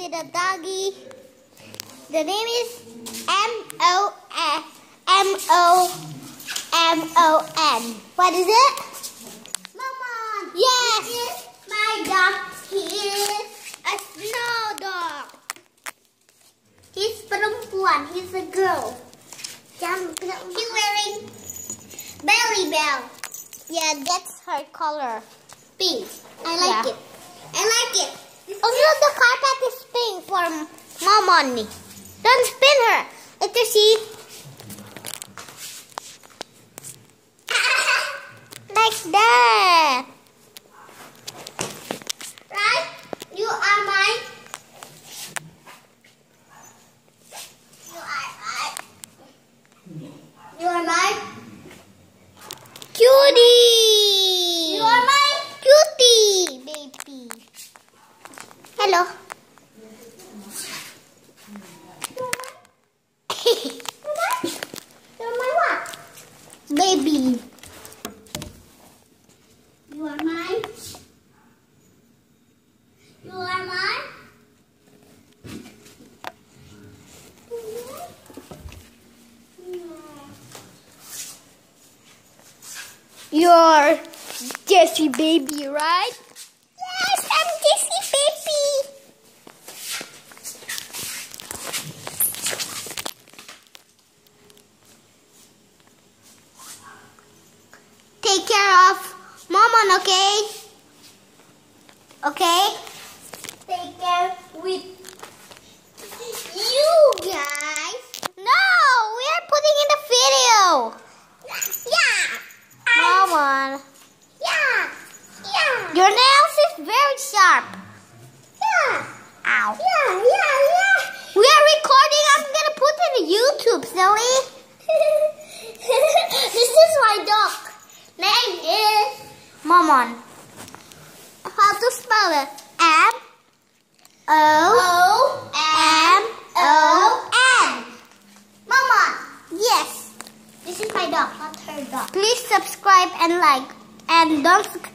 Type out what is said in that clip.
little doggy. The name is M-O-M-O-M-O-N. What is it? Momon. Yes. This is my dog. He is a snow dog. He's perempuan. He's a girl. She's wearing Belly Bell. Yeah, that's her color. Pink. I like it. I like it. Also, the carpet is pink for Momon. Don't spin her. Let her see. Like that. Right? You are mine. You are mine. You are mine. Cutie. You are my cutie, baby. Hello. You're my what? Baby. You are mine. You are mine. You're Jessie baby, right? Yes, I'm Jessie baby. Take care of Momon, okay? Okay? Take care with you guys. No, we are putting in the video. Yeah. Momon. Yeah. Yeah. Your nails is very sharp. Yeah. Ow. Yeah. We are recording. I'm gonna put it on YouTube, silly. This is my dog. Name is Momon. How to spell it? M-O-M-O-N. Momon. Yes. This is my dog, not her dog. Please subscribe and like. And don't forget.